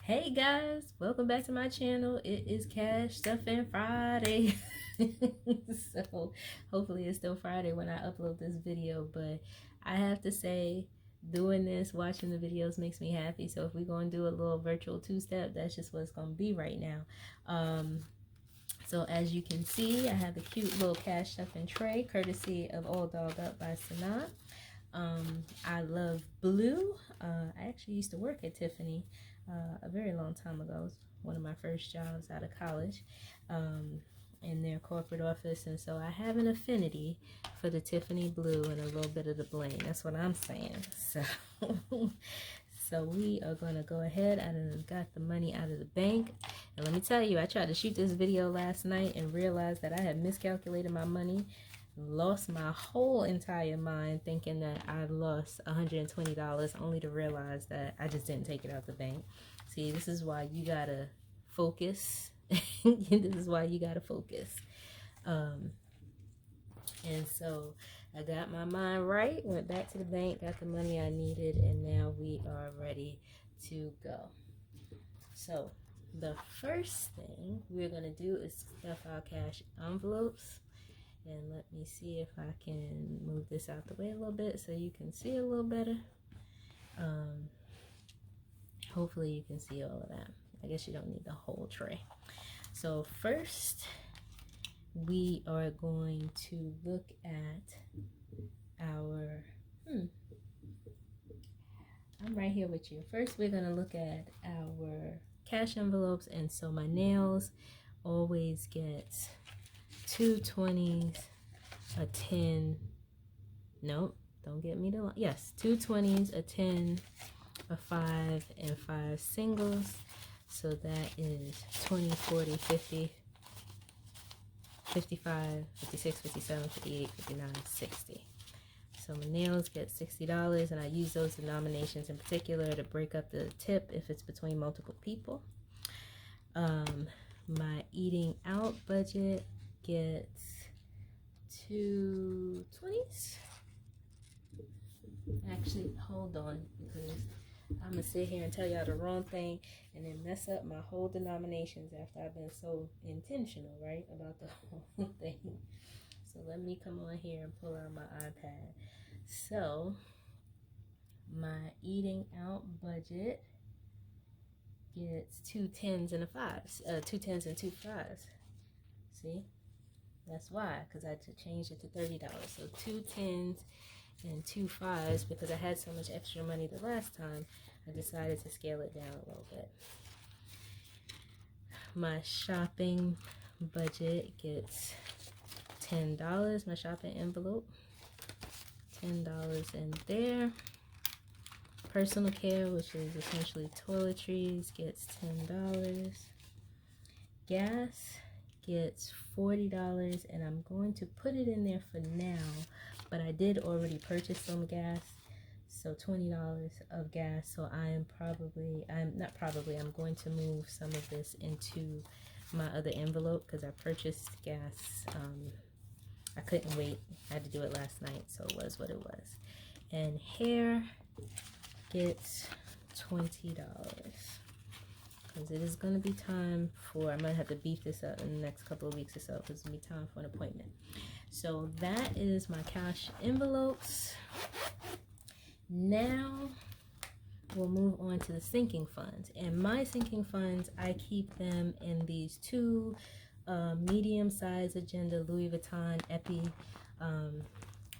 Hey guys, welcome back to my channel. It is Cash Stuffing Friday. So hopefully it's still Friday when I upload this video, but I have to say doing this, watching the videos makes me happy. So if we're going to do a little virtual two-step, that's just what it's going to be right now. So as you can see, I have a cute little cash stuffing tray courtesy of All Dolled Up by Sanaa. I love blue. I actually used to work at Tiffany a very long time ago. It was one of my first jobs out of college in their corporate office, and so I have an affinity for the Tiffany blue and a little bit of the bling. That's what I'm saying. So we are going to go ahead. I done got the money out of the bank, and let me tell you, I tried to shoot this video last night and realized that I had miscalculated my money. Lost my whole entire mind thinking that I lost $120, only to realize that I just didn't take it out the bank. See, this is why you gotta focus. This is why you gotta focus. And so I got my mind right, went back to the bank, got the money I needed, and now we are ready to go. So the first thing we're gonna do is stuff our cash envelopes. And let me see if I can move this out the way a little bit so you can see a little better. Hopefully you can see all of that. I guess you don't need the whole tray. So first, we are going to look at our, I'm right here with you. First, we're going to look at our cash envelopes. And so my nails always get 2 20s, a 10, nope, don't get me to, yes, 2 20s, a 10, a 5, and 5 singles. So that is 20, 40, 50, 55, 56, 57, 58, 59, 60. So my nails get $60, and I use those denominations in particular to break up the tip if it's between multiple people. My eating out budget gets 2 20s. Actually, hold on, because I'm gonna sit here and tell y'all the wrong thing and then mess up my whole denominations after I've been so intentional, right, about the whole thing. So let me come on here and pull out my iPad. So my eating out budget gets 2 10s and a 5s, 2 10s and 2 5s. See? That's why, because I changed it to $30. So 2 10s and 2 5s, because I had so much extra money the last time, I decided to scale it down a little bit. My shopping budget gets $10. My shopping envelope, $10 in there. Personal care, which is essentially toiletries, gets $10. Gas gets $40, and I'm going to put it in there for now, but I did already purchase some gas, so $20 of gas. So I'm going to move some of this into my other envelope because I purchased gas. I couldn't wait. I had to do it last night, so it was what it was. And hair gets $20. Because it is going to be time for, I'm going to have to beef this up in the next couple of weeks or so, because it's going to be time for an appointment. So that is my cash envelopes. Now we'll move on to the sinking funds. And my sinking funds, I keep them in these 2 medium-sized Agenda Louis Vuitton Epi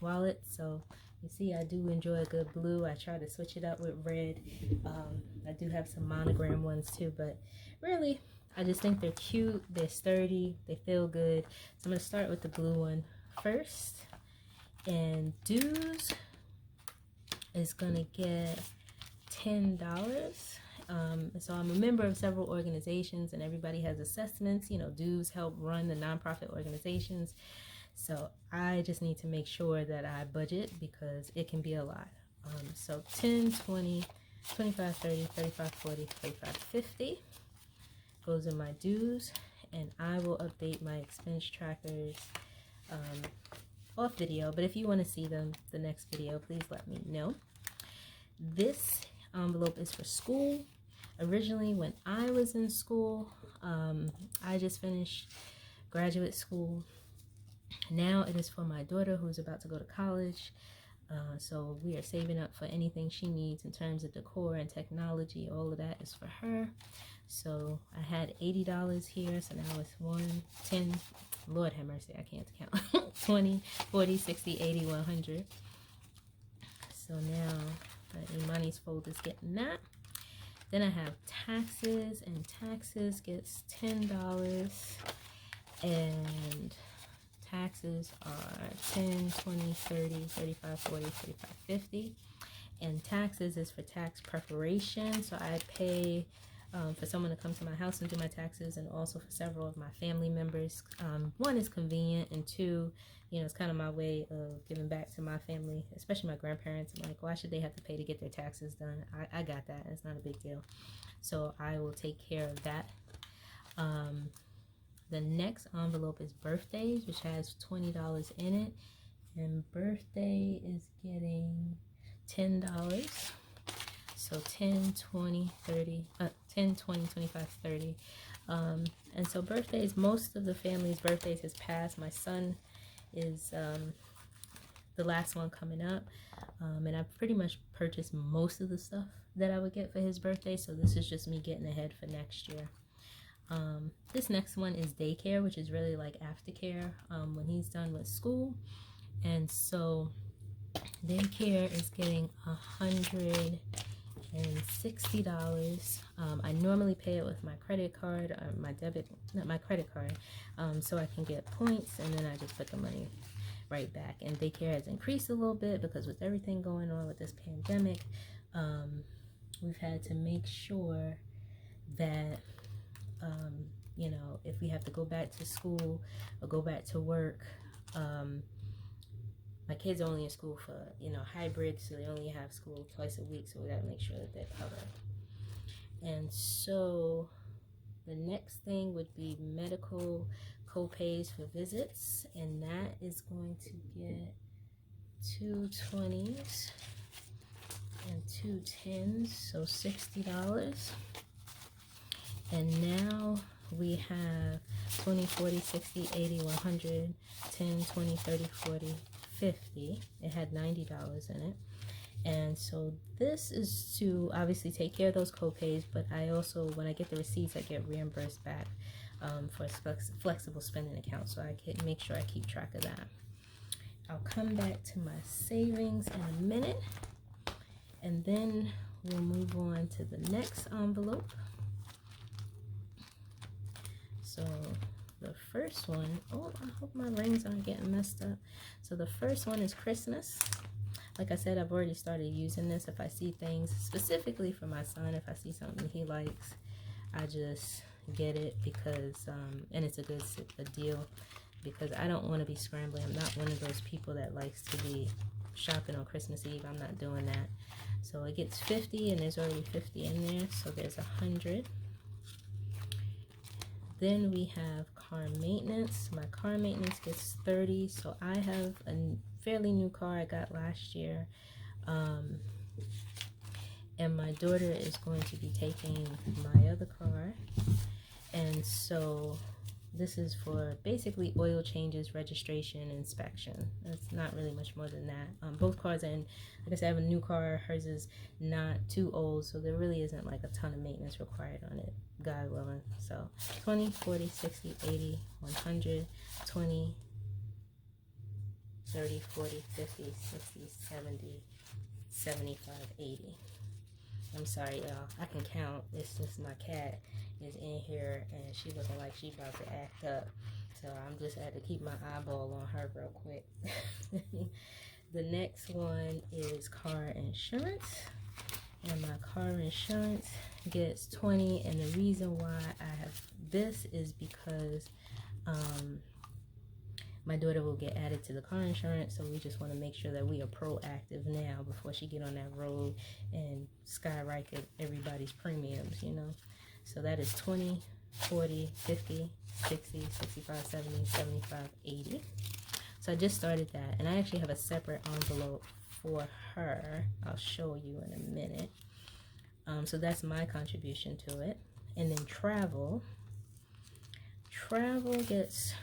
wallets. So you see, I do enjoy a good blue. I try to switch it up with red. I do have some monogram ones too, but really, I just think they're cute, they're sturdy, they feel good. So I'm going to start with the blue one first. And dues is going to get $10. So I'm a member of several organizations, and everybody has assessments. You know, dues help run the nonprofit organizations. So I just need to make sure that I budget, because it can be a lot. So 10, 20, 25, 30, 35, 40, 45, 50 goes in my dues, and I will update my expense trackers off video. But if you want to see them the next video, please let me know. This envelope is for school. Originally, when I was in school, I just finished graduate school. Now it is for my daughter who's about to go to college. So we are saving up for anything she needs in terms of decor and technology. All of that is for her. So I had $80 here. So now it's 1, 10, Lord have mercy, I can't count. 20, 40, 60, 80, 100. So now the Imani's fold is getting that. Then I have taxes, and taxes gets $10. And taxes are 10, 20, 30, 35, 40, 45, 50. And taxes is for tax preparation. So I pay for someone to come to my house and do my taxes, and also for several of my family members. One is convenient, and two, you know, it's kind of my way of giving back to my family, especially my grandparents. I'm like, why should they have to pay to get their taxes done? I got that. It's not a big deal. So I will take care of that. The next envelope is birthdays, which has $20 in it. And birthday is getting $10. So 10, 20, 30, 10, 20, 25, 30. And so birthdays, most of the family's birthdays has passed. My son is the last one coming up. And I've pretty much purchased most of the stuff that I would get for his birthday. So this is just me getting ahead for next year. This next one is daycare, which is really like aftercare when he's done with school. And so daycare is getting $160. I normally pay it with my credit card, or my credit card, so I can get points, and then I just put the money right back. And daycare has increased a little bit because with everything going on with this pandemic, we've had to make sure that you know, if we have to go back to school or go back to work, my kids are only in school for, you know, hybrid, so they only have school twice a week, so we gotta make sure that they're covered. And so the next thing would be medical co-pays for visits, and that is going to get 2 20s and 2 10s, so $60. And now we have 20, 40, 60, 80, 100, 10, 20, 30, 40, 50. It had $90 in it. And so this is to obviously take care of those co-pays, but I also, when I get the receipts, I get reimbursed back for a flexible spending account, so I can make sure I keep track of that. I'll come back to my savings in a minute, and then we'll move on to the next envelope. So the first one, oh, I hope my rings aren't getting messed up. So the first one is Christmas. Like I said, I've already started using this. If I see things specifically for my son, if I see something he likes, I just get it because, and it's a deal, because I don't want to be scrambling. I'm not one of those people that likes to be shopping on Christmas Eve. I'm not doing that. So it gets 50, and there's already 50 in there, so there's 100. Then we have car maintenance. My car maintenance gets 30. So I have a fairly new car I got last year. And my daughter is going to be taking my other car. And so this is for basically oil changes, registration, inspection. It's not really much more than that. Both cars are in, like I said, I have a new car. Hers is not too old, so there really isn't like a ton of maintenance required on it, God willing. So 20, 40, 60, 80, 100, 20, 30, 40, 50, 60, 70, 75, 80. I'm sorry, y'all. I can count. It's just my cat is in here, and she looking like she about to act up. So I'm just had to keep my eyeball on her real quick. The next one is car insurance. And my car insurance gets 20. And the reason why I have this is because my daughter will get added to the car insurance, so we just want to make sure that we are proactive now before she get on that road and skyrocket everybody's premiums, you know. So that is 20, 40, 50, 60, 65, 70, 75, 80. So I just started that, and I actually have a separate envelope for her. I'll show you in a minute. So that's my contribution to it. And then travel gets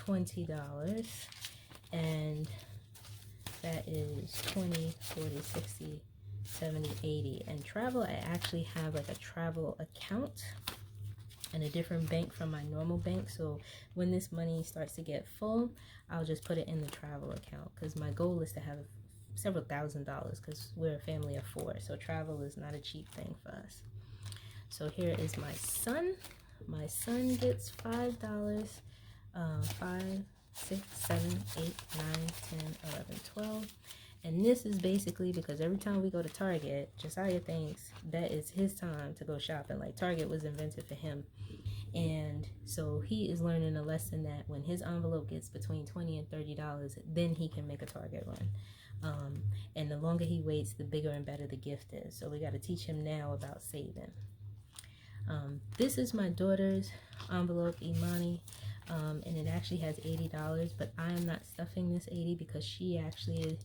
$20, and that is 20, 40, 60, 70, 80. And travel, I actually have like a travel account in a different bank from my normal bank. So when this money starts to get full, I'll just put it in the travel account, because my goal is to have several $1,000s, because we're a family of 4. So travel is not a cheap thing for us. So here is my son. My son gets $5. 5, 6, 7, 8, 9, 10, 11, 12. And this is basically because every time we go to Target, Josiah thinks that is his time to go shopping. Like, Target was invented for him. And so he is learning a lesson that when his envelope gets between $20 and $30, then he can make a Target run. And the longer he waits, the bigger and better the gift is. So we got to teach him now about saving. This is my daughter's envelope, Imani. And it actually has $80, but I am not stuffing this $80 because she actually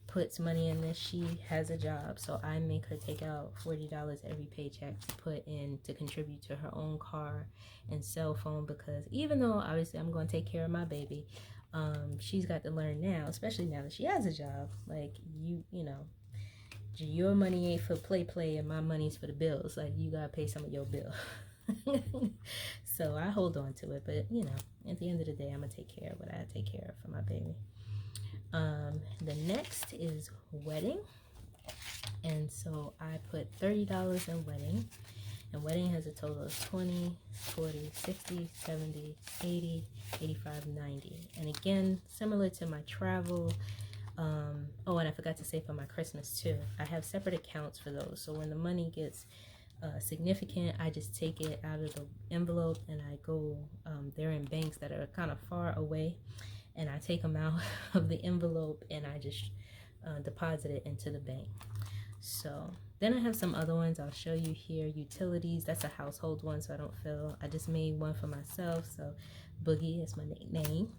puts money in this. She has a job, so I make her take out $40 every paycheck to put in to contribute to her own car and cell phone, because even though obviously I'm going to take care of my baby, she's got to learn now, especially now that she has a job, like, you know, your money ain't for play and my money's for the bills. Like, you gotta pay some of your bill. So I hold on to it, but you know, at the end of the day, I'm gonna take care of what I take care of for my baby. The next is wedding, and so I put $30 in wedding, and wedding has a total of 20, 40, 60, 70, 80, 85, 90. And again, similar to my travel, oh, and I forgot to say for my Christmas too, I have separate accounts for those. So when the money gets significant, I just take it out of the envelope and I go, they're in banks that are kind of far away, and I take them out of the envelope and I just deposit it into the bank. So then I have some other ones I'll show you here. Utilities, that's a household one, so I don't feel, I just made one for myself. So Boogie is my nickname.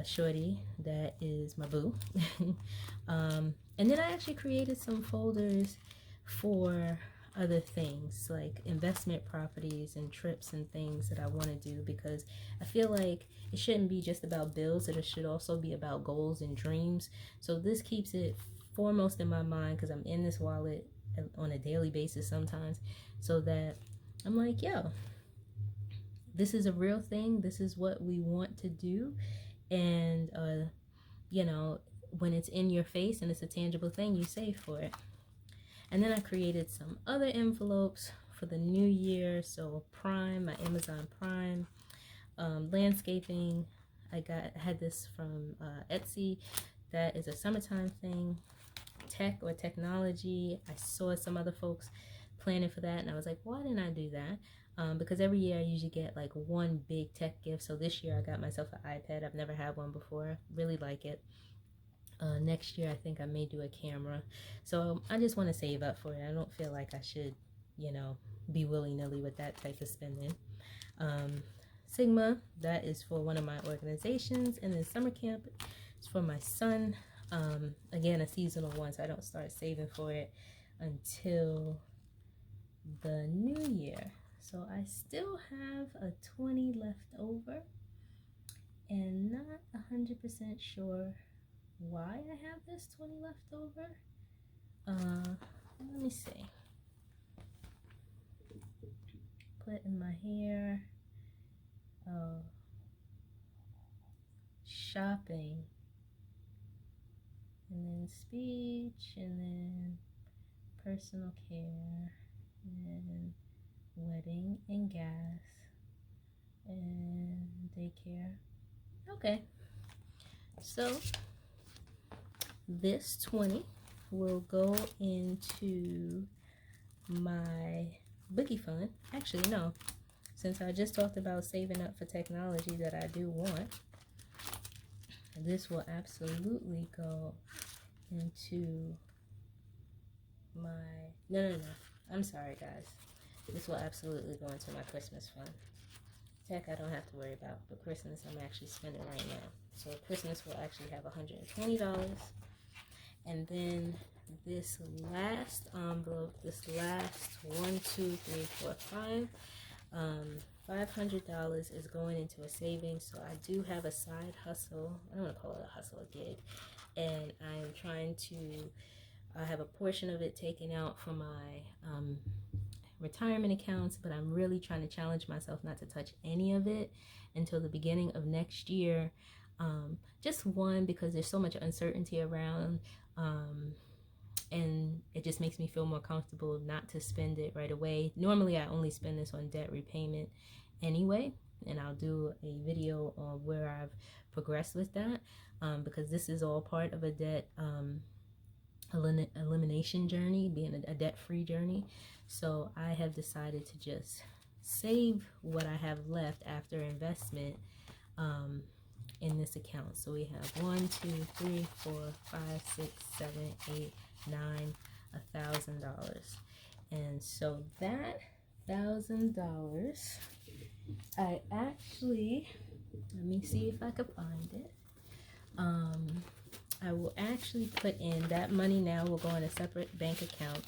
Shorty, that is my boo. And then I actually created some folders for other things like investment properties and trips and things that I want to do, because I feel like it shouldn't be just about bills, it should also be about goals and dreams. So this keeps it foremost in my mind, because I'm in this wallet on a daily basis sometimes, so that I'm like, yo, this is a real thing, this is what we want to do. And you know, when it's in your face and it's a tangible thing, you save for it. And then I created some other envelopes for the new year. So Prime, my Amazon Prime, landscaping. I had this from Etsy. That is a summertime thing. Tech or technology. I saw some other folks planning for that, and I was like, why didn't I do that? Because every year I usually get like one big tech gift. So this year I got myself an iPad. I've never had one before. Really like it. Next year I think I may do a camera. So I just want to save up for it. I don't feel like I should, you know, be willy-nilly with that type of spending. Sigma, that is for one of my organizations. And then summer camp is for my son. Again, a seasonal one, so I don't start saving for it until the new year. So I still have a 20 left over, and not 100% sure why I have this 20 left over. Let me see. Put in my hair. Shopping, and then speech, and then personal care, and wedding, and gas, and daycare. Okay, so this 20 will go into my boogie fund. Actually, no, since I just talked about saving up for technology that I do want, this will absolutely go into my, no, I'm sorry guys, this will absolutely go into my Christmas fund. Tech I don't have to worry about, but Christmas I'm actually spending right now. So Christmas will actually have $120. And then this last envelope, this last 1, 2, 3, 4, 5, $500 is going into a savings. So I do have a side hustle. I don't want to call it a hustle, a gig, and I am trying to have a portion of it taken out from my retirement accounts, but I'm really trying to challenge myself not to touch any of it until the beginning of next year. Just one, because there's so much uncertainty around, and it just makes me feel more comfortable not to spend it right away. Normally I only spend this on debt repayment anyway, and I'll do a video on where I've progressed with that, because this is all part of a debt elimination journey, being a debt-free journey. So I have decided to just save what I have left after investment in this account. So we have 1, 2, 3, 4, 5, 6, 7, 8, 9, $1,000. And so that $1,000, I actually, let me see if I can find it. I will actually put in that money now will go in a separate bank account,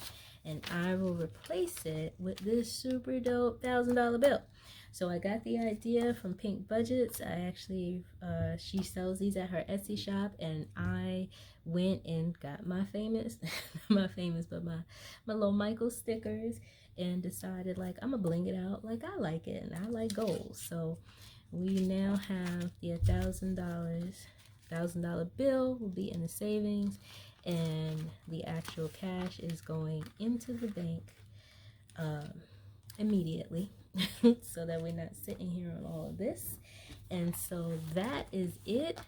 and I will replace it with this super dope $1,000 bill. So I got the idea from Pink Budgets. I actually, she sells these at her Etsy shop, and I went and got my famous, not my famous, but my little Michael stickers, and decided like I'm gonna bling it out like I like it, and I like gold. So we now have the $1,000 bill will be in the savings, and the actual cash is going into the bank immediately, so that we're not sitting here on all of this. And so that is it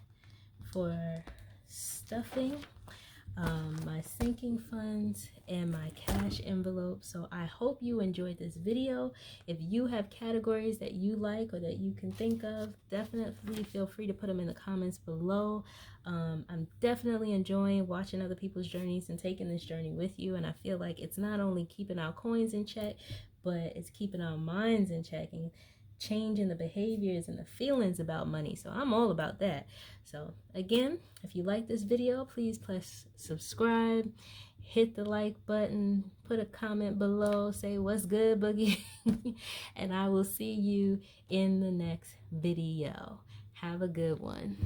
for stuffing my sinking funds and my cash envelope. So I hope you enjoyed this video. If you have categories that you like or that you can think of, definitely feel free to put them in the comments below. I'm definitely enjoying watching other people's journeys and taking this journey with you, and I feel like it's not only keeping our coins in check, but it's keeping our minds in check and changing the behaviors and the feelings about money. So I'm all about that. So again, if you like this video, please press subscribe, hit the like button, put a comment below, say what's good, Boogie, and I will see you in the next video. Have a good one.